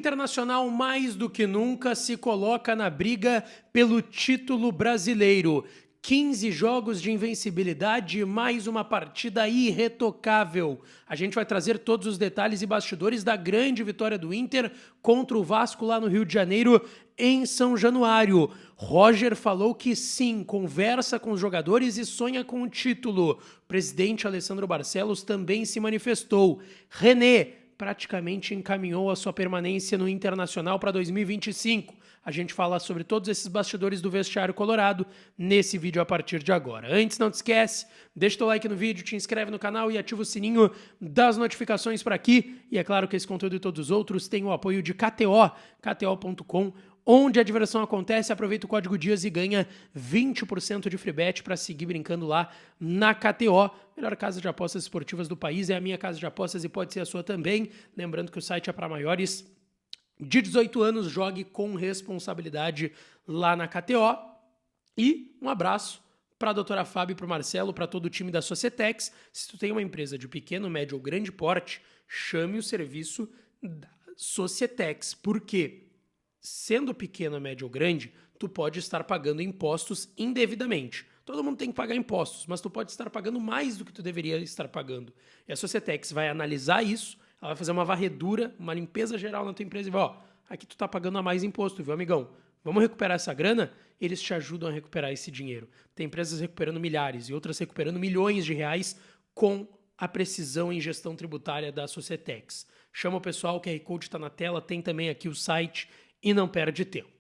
Internacional mais do que nunca se coloca na briga pelo título brasileiro. 15 jogos de invencibilidade e mais uma partida irretocável. A gente vai trazer todos os detalhes e bastidores da grande vitória do Inter contra o Vasco lá no Rio de Janeiro, em São Januário. Roger falou que sim, conversa com os jogadores e sonha com o título. O presidente Alessandro Barcelos também se manifestou. René praticamente encaminhou a sua permanência no Internacional para 2025. A gente fala sobre todos esses bastidores do vestiário colorado nesse vídeo a partir de agora. Antes, não te esquece, deixa o like no vídeo, te inscreve no canal e ativa o sininho das notificações por aqui. E é claro que esse conteúdo e todos os outros têm o apoio de KTO, kto.com, onde a diversão acontece. Aproveita o código DIAS e ganha 20% de free bet para seguir brincando lá na KTO. Melhor casa de apostas esportivas do país, é a minha casa de apostas e pode ser a sua também. Lembrando que o site é para maiores de 18 anos, jogue com responsabilidade lá na KTO. E um abraço para a doutora Fábio e para o Marcelo, para todo o time da Societex. Se tu tem uma empresa de pequeno, médio ou grande porte, chame o serviço da Societex. Por quê? Sendo pequeno, médio ou grande, tu pode estar pagando impostos indevidamente. Todo mundo tem que pagar impostos, mas tu pode estar pagando mais do que tu deveria estar pagando. E a Societex vai analisar isso, ela vai fazer uma varredura, uma limpeza geral na tua empresa e vai, ó, aqui tu tá pagando a mais imposto, viu, amigão? Vamos recuperar essa grana? Eles te ajudam a recuperar esse dinheiro. Tem empresas recuperando milhares e outras recuperando milhões de reais com a precisão em gestão tributária da Societex. Chama o pessoal, o QR Code tá na tela, tem também aqui o site e não perde tempo.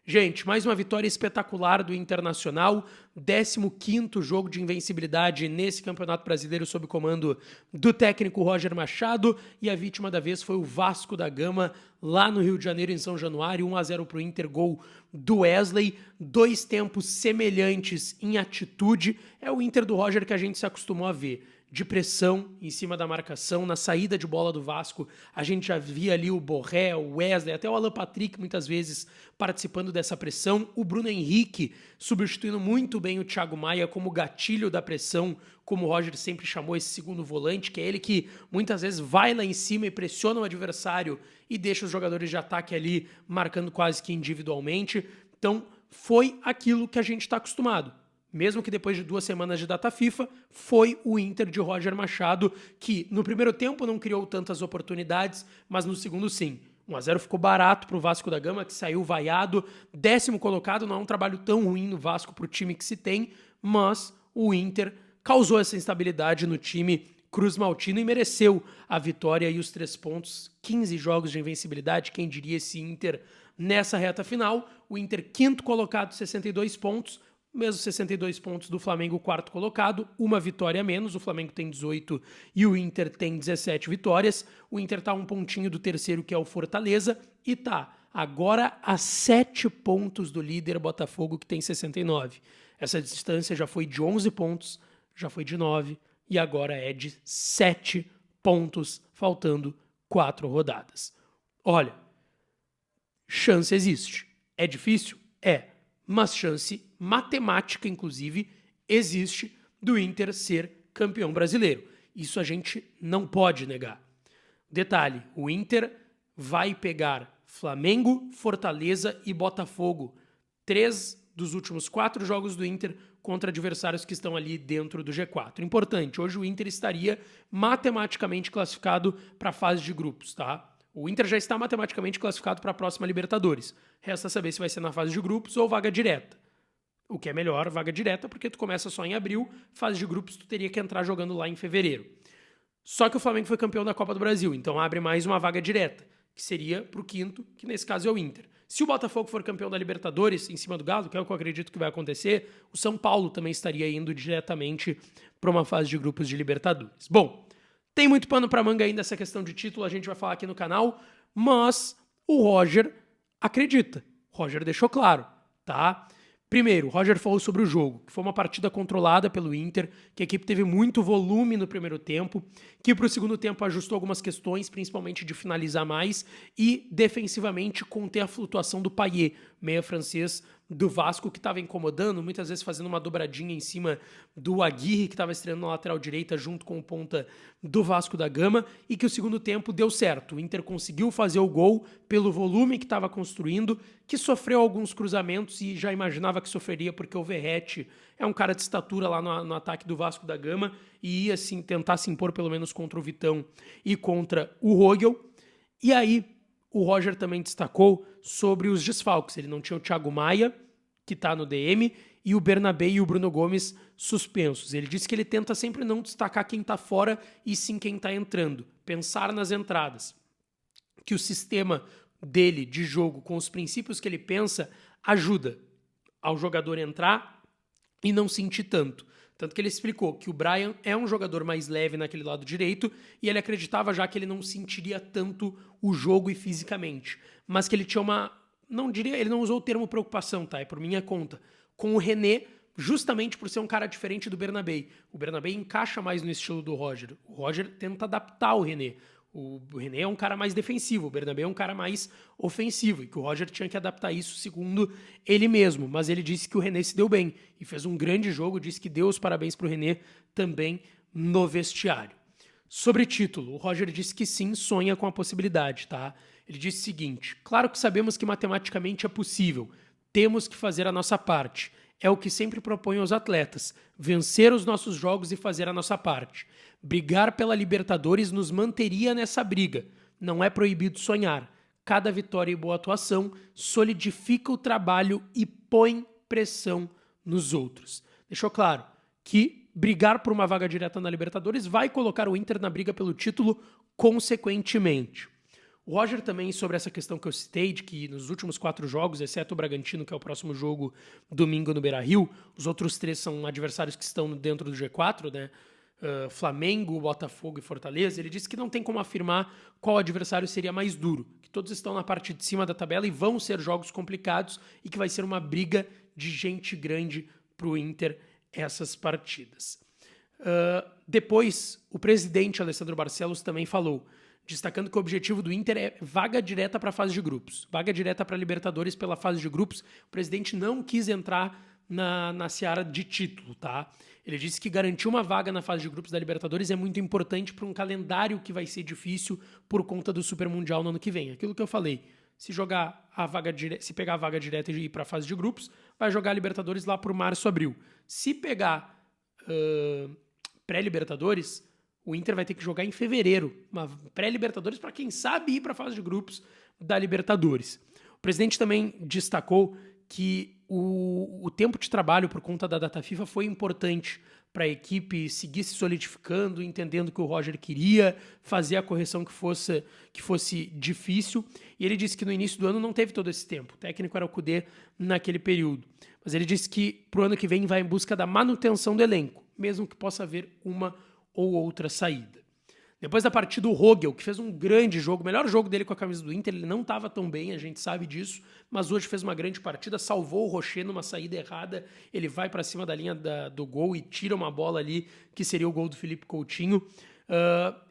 Gente, mais uma vitória espetacular do Internacional, 15º jogo de invencibilidade nesse Campeonato Brasileiro sob o comando do técnico Roger Machado, e a vítima da vez foi o Vasco da Gama, lá no Rio de Janeiro, em São Januário, 1-0 para o Inter, gol do Wesley. Dois tempos semelhantes em atitude, é o Inter do Roger que a gente se acostumou a ver. De pressão em cima da marcação, na saída de bola do Vasco, a gente já via ali o Borré, o Wesley, até o Alan Patrick muitas vezes participando dessa pressão, o Bruno Henrique substituindo muito bem o Thiago Maia como gatilho da pressão, como o Roger sempre chamou esse segundo volante, que é ele que muitas vezes vai lá em cima e pressiona o adversário e deixa os jogadores de ataque ali marcando quase que individualmente. Então foi aquilo que a gente está acostumado. Mesmo que depois de 2 semanas de data FIFA, foi o Inter de Roger Machado que no primeiro tempo não criou tantas oportunidades, mas no segundo sim. 1-0 ficou barato para o Vasco da Gama, que saiu vaiado. 10º colocado, não é um trabalho tão ruim no Vasco para o time que se tem, mas o Inter causou essa instabilidade no time Cruz Maltino e mereceu a vitória e os 3 pontos. 15 jogos de invencibilidade, quem diria esse Inter nessa reta final. O Inter 5º colocado, 62 pontos, mesmo 62 pontos do Flamengo, 4º colocado, uma vitória a menos, o Flamengo tem 18 e o Inter tem 17 vitórias, o Inter tá um pontinho do terceiro, que é o Fortaleza, e tá agora a 7 pontos do líder Botafogo, que tem 69. Essa distância já foi de 11 pontos, já foi de 9, e agora é de 7 pontos, faltando 4 rodadas. Olha, chance existe. É difícil? É. Mas chance matemática, inclusive, existe do Inter ser campeão brasileiro. Isso a gente não pode negar. Detalhe, o Inter vai pegar Flamengo, Fortaleza e Botafogo. 3 dos últimos 4 jogos do Inter contra adversários que estão ali dentro do G4. Importante, hoje o Inter estaria matematicamente classificado para a fase de grupos, tá? O Inter já está matematicamente classificado para a próxima Libertadores. Resta saber se vai ser na fase de grupos ou vaga direta. O que é melhor, vaga direta, porque tu começa só em abril, fase de grupos tu teria que entrar jogando lá em fevereiro. Só que o Flamengo foi campeão da Copa do Brasil, então abre mais uma vaga direta, que seria para o 5º, que nesse caso é o Inter. Se o Botafogo for campeão da Libertadores, em cima do Galo, que é o que eu acredito que vai acontecer, o São Paulo também estaria indo diretamente para uma fase de grupos de Libertadores. Bom, tem muito pano para manga ainda essa questão de título, a gente vai falar aqui no canal, mas o Roger acredita. O Roger deixou claro, tá? Primeiro, o Roger falou sobre o jogo, que foi uma partida controlada pelo Inter, que a equipe teve muito volume no primeiro tempo, que para o segundo tempo ajustou algumas questões, principalmente de finalizar mais, e defensivamente conter a flutuação do Payet, meia francês do Vasco, que estava incomodando, muitas vezes fazendo uma dobradinha em cima do Aguirre, que estava estreando na lateral direita junto com o ponta do Vasco da Gama, e que o segundo tempo deu certo. O Inter conseguiu fazer o gol pelo volume que estava construindo, que sofreu alguns cruzamentos e já imaginava que sofreria, porque o Verratti é um cara de estatura lá no ataque do Vasco da Gama e ia assim, tentar se impor pelo menos contra o Vitão e contra o Rogel. E aí o Roger também destacou sobre os desfalques. Ele não tinha o Thiago Maia, que está no DM, e o Bernabé e o Bruno Gomes suspensos. Ele disse que ele tenta sempre não destacar quem está fora e sim quem está entrando. Pensar nas entradas. Que o sistema dele de jogo, com os princípios que ele pensa, ajuda ao jogador entrar e não sentir tanto. Tanto que ele explicou que o Brian é um jogador mais leve naquele lado direito e ele acreditava já que ele não sentiria tanto o jogo e fisicamente. Mas que ele tinha uma... Não diria, ele não usou o termo preocupação, tá? É por minha conta. Com o René, justamente por ser um cara diferente do Bernabé. O Bernabé encaixa mais no estilo do Roger. O Roger tenta adaptar o René. O René é um cara mais defensivo, o Bernabé é um cara mais ofensivo, e que o Roger tinha que adaptar isso segundo ele mesmo. Mas ele disse que o René se deu bem e fez um grande jogo, disse que deu os parabéns para o René também no vestiário. Sobre título, o Roger disse que sim, sonha com a possibilidade, tá? Ele disse o seguinte: claro que sabemos que matematicamente é possível, temos que fazer a nossa parte. É o que sempre proponho aos atletas, vencer os nossos jogos e fazer a nossa parte. Brigar pela Libertadores nos manteria nessa briga. Não é proibido sonhar. Cada vitória e boa atuação solidifica o trabalho e põe pressão nos outros. Deixou claro que brigar por uma vaga direta na Libertadores vai colocar o Inter na briga pelo título consequentemente. O Roger também, sobre essa questão que eu citei, de que nos últimos 4 jogos, exceto o Bragantino, que é o próximo jogo domingo no Beira-Rio, os outros 3 são adversários que estão dentro do G4, né? Flamengo, Botafogo e Fortaleza. Ele disse que não tem como afirmar qual adversário seria mais duro, que todos estão na parte de cima da tabela e vão ser jogos complicados e que vai ser uma briga de gente grande para o Inter essas partidas. Depois, o presidente Alessandro Barcelos também falou, destacando que o objetivo do Inter é vaga direta para a fase de grupos, vaga direta para a Libertadores pela fase de grupos. O presidente não quis entrar na seara de título, tá? Ele disse que garantir uma vaga na fase de grupos da Libertadores é muito importante para um calendário que vai ser difícil por conta do Super Mundial no ano que vem. Aquilo que eu falei, se pegar a vaga direta e ir para a fase de grupos, vai jogar a Libertadores lá por março, abril. Se pegar pré-Libertadores, o Inter vai ter que jogar em fevereiro, uma pré-Libertadores para quem sabe ir para a fase de grupos da Libertadores. O presidente também destacou que o tempo de trabalho por conta da data FIFA foi importante para a equipe seguir se solidificando, entendendo que o Roger queria fazer a correção que fosse difícil. E ele disse que no início do ano não teve todo esse tempo. O técnico era o Kudê naquele período. Mas ele disse que para o ano que vem vai em busca da manutenção do elenco, mesmo que possa haver uma ou outra saída. Depois da partida, o Rogel, que fez um grande jogo, o melhor jogo dele com a camisa do Inter, ele não estava tão bem, a gente sabe disso, mas hoje fez uma grande partida, salvou o Rocher numa saída errada, ele vai para cima da linha do gol e tira uma bola ali, que seria o gol do Felipe Coutinho.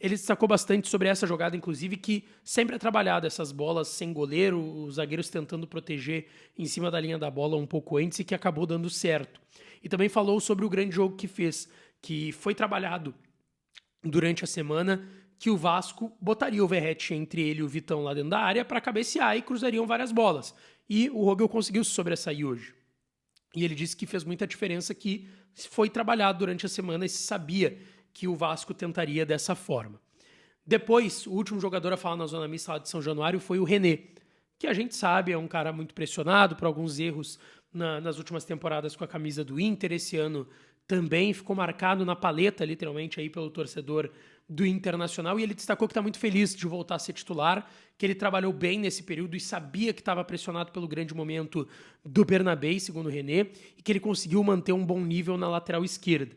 Ele destacou bastante sobre essa jogada, inclusive, que sempre é trabalhado essas bolas sem goleiro, os zagueiros tentando proteger em cima da linha da bola um pouco antes e que acabou dando certo. E também falou sobre o grande jogo que fez, que foi trabalhado durante a semana, que o Vasco botaria o Verratti entre ele e o Vitão lá dentro da área para cabecear e cruzariam várias bolas. E o Rogel conseguiu se sobressair hoje. E ele disse que fez muita diferença, que foi trabalhado durante a semana e se sabia que o Vasco tentaria dessa forma. Depois, o último jogador a falar na zona mista lá de São Januário foi o René, que a gente sabe é um cara muito pressionado por alguns erros nas últimas temporadas com a camisa do Inter. Esse ano também ficou marcado na paleta, literalmente, aí pelo torcedor do Internacional, e ele destacou que está muito feliz de voltar a ser titular, que ele trabalhou bem nesse período e sabia que estava pressionado pelo grande momento do Bernabé, segundo o René, e que ele conseguiu manter um bom nível na lateral esquerda.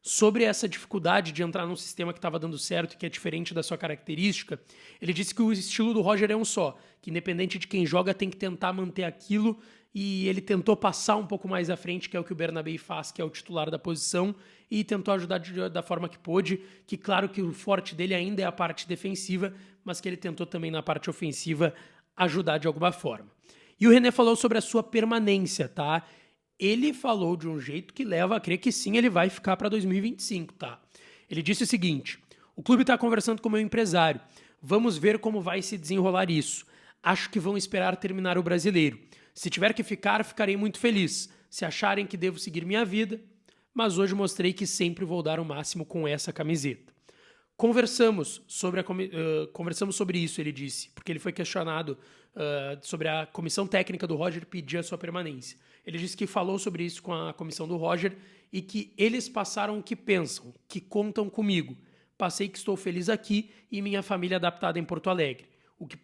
Sobre essa dificuldade de entrar num sistema que estava dando certo e que é diferente da sua característica, ele disse que o estilo do Roger é um só, que independente de quem joga tem que tentar manter aquilo, e ele tentou passar um pouco mais à frente, que é o que o Bernabé faz, que é o titular da posição, e tentou ajudar da forma que pôde, que claro que o forte dele ainda é a parte defensiva, mas que ele tentou também na parte ofensiva ajudar de alguma forma. E o René falou sobre a sua permanência, tá? Ele falou de um jeito que leva a crer que sim, ele vai ficar para 2025, tá? Ele disse o seguinte: o clube está conversando com o meu empresário. Vamos ver como vai se desenrolar isso. Acho que vão esperar terminar o Brasileiro. Se tiver que ficar, ficarei muito feliz. Se acharem que devo seguir minha vida, mas hoje mostrei que sempre vou dar o máximo com essa camiseta. Conversamos sobre isso, ele disse, porque ele foi questionado sobre a comissão técnica do Roger pedir a sua permanência. Ele disse que falou sobre isso com a comissão do Roger e que eles passaram o que pensam, que contam comigo. Passei que estou feliz aqui e minha família adaptada em Porto Alegre. O que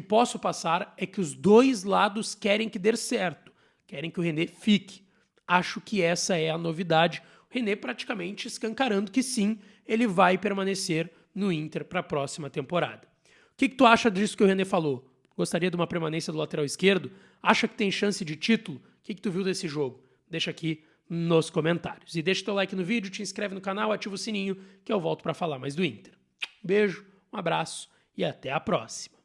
posso passar é que os dois lados querem que dê certo, querem que o René fique. Acho que essa é a novidade. O René praticamente escancarando que sim, ele vai permanecer no Inter para a próxima temporada. O que tu acha disso que o René falou? Gostaria de uma permanência do lateral esquerdo? Acha que tem chance de título? O que tu viu desse jogo? Deixa aqui nos comentários. E deixa teu like no vídeo, te inscreve no canal, ativa o sininho, que eu volto para falar mais do Inter. Um beijo, um abraço e até a próxima.